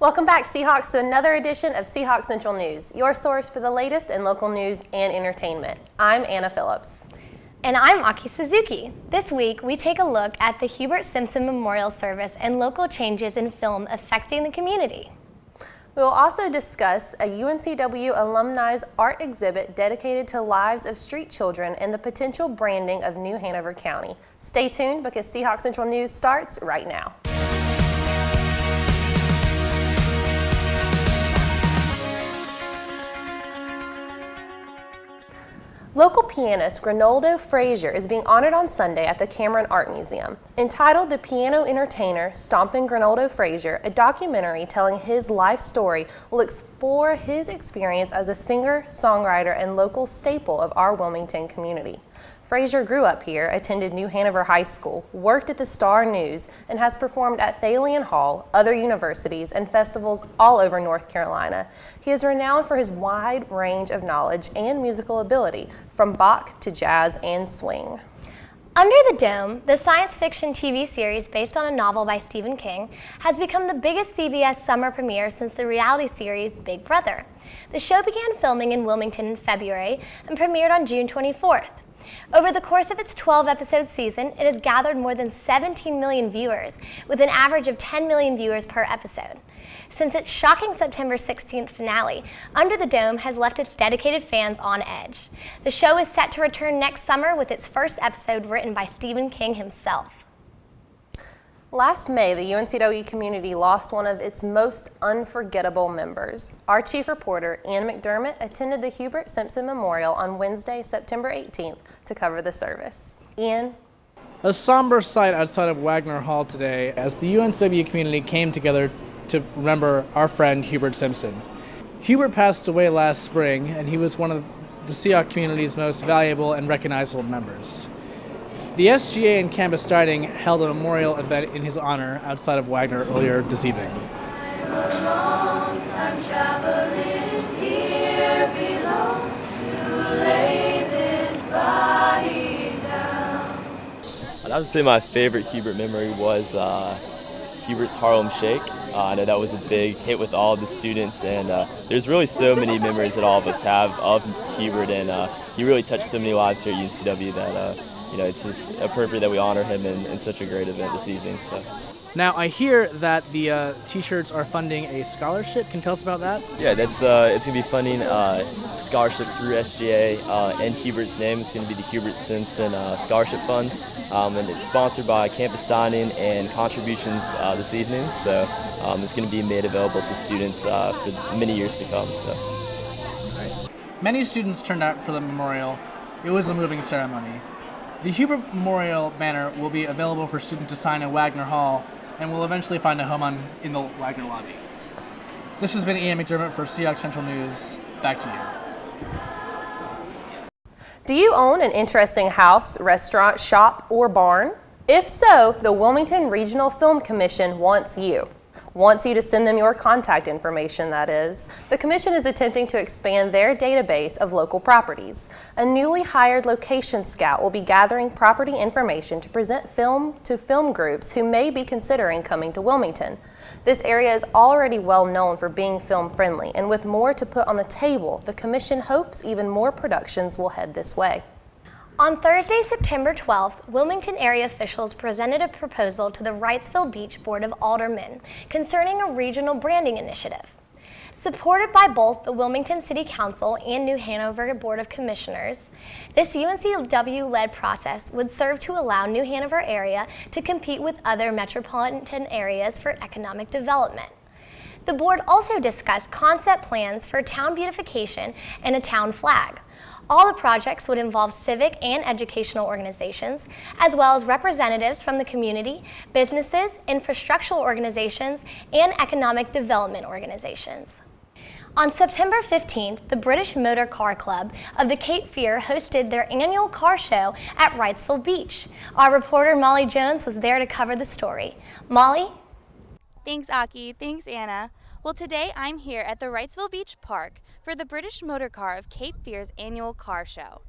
Welcome back, Seahawks, to another edition of Seahawk Central News, your source for the latest in local news and entertainment. I'm Anna Phillips. And I'm Suzuki. This week, we take a look at the Hubert Simpson Memorial Service and local changes in film affecting the community. We will also discuss a UNCW alumni's art exhibit dedicated to lives of street children and the potential branding of New Hanover County. Stay tuned because Seahawk Central News starts right now. Local pianist Grinoldo Frazier is being honored on Sunday at the Cameron Art Museum. Entitled The Piano Entertainer, Stompin' Grinoldo Frazier, a documentary telling his life story will explore his experience as a singer, songwriter, and local staple of our Wilmington community. Frazier grew up here, attended New Hanover High School, worked at the Star News, and has performed at Thalian Hall, other universities, and festivals all over North Carolina. He is renowned for his wide range of knowledge and musical ability, from Bach to jazz and swing. Under the Dome, the science fiction TV series based on a novel by Stephen King, has become the biggest CBS summer premiere since the reality series Big Brother. The show began filming in Wilmington in February and premiered on June 24th. Over the course of its 12-episode season, it has gathered more than 17 million viewers, with an average of 10 million viewers per episode. Since its shocking September 16th finale, Under the Dome has left its dedicated fans on edge. The show is set to return next summer with its first episode written by Stephen King himself. Last May, the UNCW community lost one of its most unforgettable members. Our chief reporter, Ann McDermott, attended the Hubert Simpson Memorial on Wednesday, September 18th to cover the service. Ian? A somber sight outside of Wagner Hall today as the UNCW community came together to remember our friend Hubert Simpson. Hubert passed away last spring, and he was one of the Seahawk community's most valuable and recognizable members. The SGA and Campus Dining held a memorial event in his honor outside of Wagner earlier this evening. I would say my favorite Hubert memory was Hubert's Harlem Shake. I know that was a big hit with all of the students, and there's really so many memories that all of us have of Hubert, and he really touched so many lives here at UNCW that it's just appropriate that we honor him in such a great event this evening. So. Now, I hear that the T-shirts are funding a scholarship. Can you tell us about that? Yeah, that's it's going to be funding scholarship through SGA in Hubert's name. It's going to be the Hubert Simpson Scholarship Funds, and it's sponsored by Campus Dining and contributions this evening. So it's going to be made available to students for many years to come. So. Many students turned out for the memorial. It was a moving ceremony. The Hubert Memorial banner will be available for students to sign in Wagner Hall and will eventually find a home in the Wagner lobby. This has been Ian McDermott for Seahawk Central News. Back to you. Do you own an interesting house, restaurant, shop, or barn? If so, the Wilmington Regional Film Commission wants you to send them your contact information, that is. The commission is attempting to expand their database of local properties. A newly hired location scout will be gathering property information to present film to film groups who may be considering coming to Wilmington. This area is already well known for being film friendly, and with more to put on the table, the commission hopes even more productions will head this way. On Thursday, September 12th, Wilmington area officials presented a proposal to the Wrightsville Beach Board of Aldermen concerning a regional branding initiative. Supported by both the Wilmington City Council and New Hanover Board of Commissioners, this UNCW-led process would serve to allow New Hanover area to compete with other metropolitan areas for economic development. The board also discussed concept plans for town beautification and a town flag. All the projects would involve civic and educational organizations, as well as representatives from the community, businesses, infrastructural organizations, and economic development organizations. On September 15th, the British Motor Car Club of the Cape Fear hosted their annual car show at Wrightsville Beach. Our reporter Molly Jones was there to cover the story. Molly? Thanks, Aki. Thanks, Anna. Well, today I'm here at the Wrightsville Beach Park for the British Motor Car of Cape Fear's annual car show.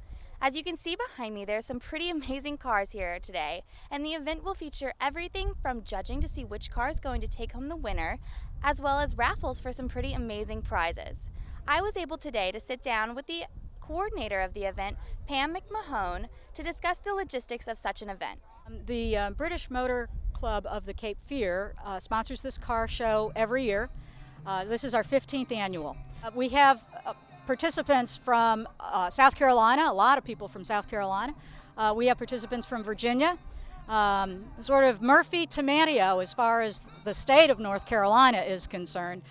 As you can see behind me, there are some pretty amazing cars here today, and the event will feature everything from judging to see which car is going to take home the winner, as well as raffles for some pretty amazing prizes. I was able today to sit down with the coordinator of the event, Pam McMahon, to discuss the logistics of such an event. The British Motor Club of the Cape Fear sponsors this car show every year. This is our 15th annual. We have participants from South Carolina, a lot of people from South Carolina. We have participants from Virginia, sort of Murphy to Manteo as far as the state of North Carolina is concerned.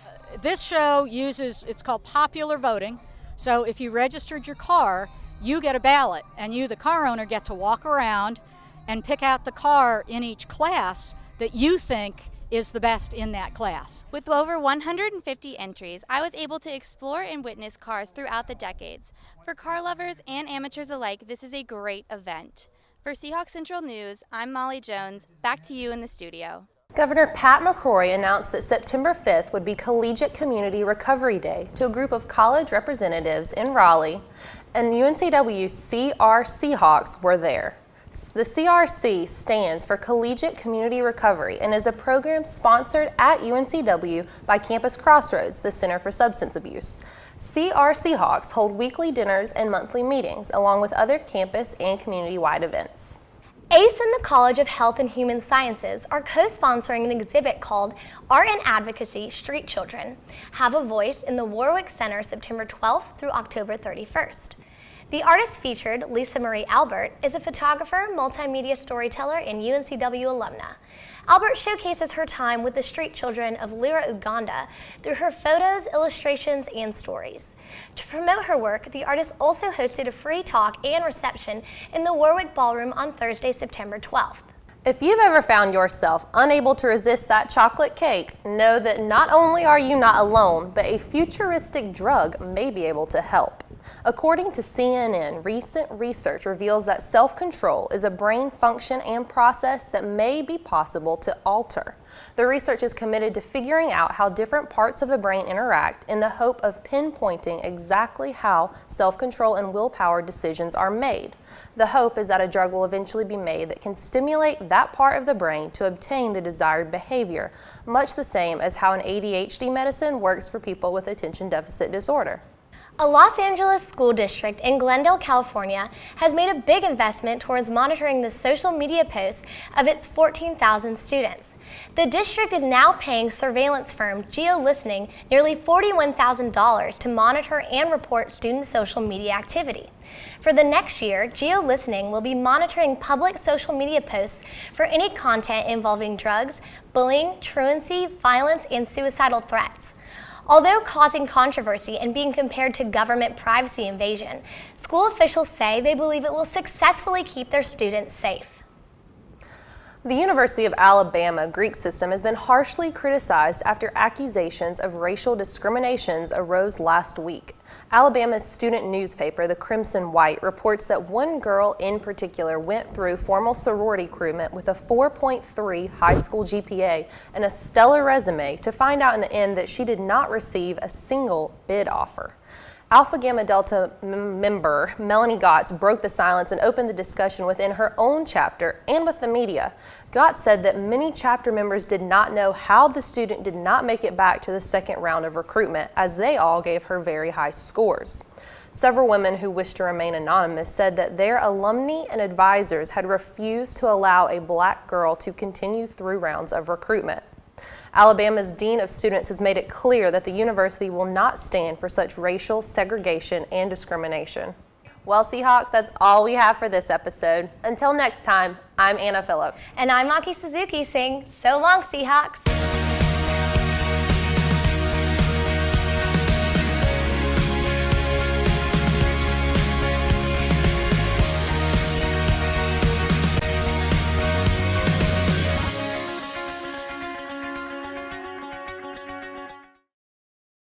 This show uses, it's called popular voting. So if you registered your car, you get a ballot, and you, the car owner, get to walk around and pick out the car in each class that you think is the best in that class. With over 150 entries, I was able to explore and witness cars throughout the decades. For car lovers and amateurs alike, this is a great event. For Seahawk Central News, I'm Molly Jones. Back to you in the studio. Governor Pat McCrory announced that September 5th would be Collegiate Community Recovery Day to a group of college representatives in Raleigh, and UNCW CR Seahawks were there. The CRC stands for Collegiate Community Recovery and is a program sponsored at UNCW by Campus Crossroads, the Center for Substance Abuse. CR Seahawks hold weekly dinners and monthly meetings, along with other campus and community-wide events. ACE and the College of Health and Human Sciences are co-sponsoring an exhibit called Art and Advocacy Street Children Have a Voice in the Warwick Center September 12th through October 31st. The artist featured, Lisa Marie Albert, is a photographer, multimedia storyteller, and UNCW alumna. Albert showcases her time with the street children of Lira, Uganda through her photos, illustrations, and stories. To promote her work, the artist also hosted a free talk and reception in the Warwick Ballroom on Thursday, September 12th. If you've ever found yourself unable to resist that chocolate cake, know that not only are you not alone, but a futuristic drug may be able to help. According to CNN, recent research reveals that self-control is a brain function and process that may be possible to alter. The research is committed to figuring out how different parts of the brain interact in the hope of pinpointing exactly how self-control and willpower decisions are made. The hope is that a drug will eventually be made that can stimulate that part of the brain to obtain the desired behavior, much the same as how an ADHD medicine works for people with attention deficit disorder. A Los Angeles school district in Glendale, California has made a big investment towards monitoring the social media posts of its 14,000 students. The district is now paying surveillance firm GeoListening nearly $41,000 to monitor and report student social media activity. For the next year, GeoListening will be monitoring public social media posts for any content involving drugs, bullying, truancy, violence, and suicidal threats. Although causing controversy and being compared to government privacy invasion, school officials say they believe it will successfully keep their students safe. The University of Alabama Greek system has been harshly criticized after accusations of racial discriminations arose last week. Alabama's student newspaper, the Crimson White, reports that one girl in particular went through formal sorority recruitment with a 4.3 high school GPA and a stellar resume to find out in the end that she did not receive a single bid offer. Alpha Gamma Delta member Melanie Gotts broke the silence and opened the discussion within her own chapter and with the media. Gotts said that many chapter members did not know how the student did not make it back to the second round of recruitment, as they all gave her very high scores. Several women who wished to remain anonymous said that their alumni and advisors had refused to allow a black girl to continue through rounds of recruitment. Alabama's Dean of Students has made it clear that the university will not stand for such racial segregation and discrimination. Well, Seahawks, that's all we have for this episode. Until next time, I'm Anna Phillips. And I'm Maki Suzuki saying, so long, Seahawks.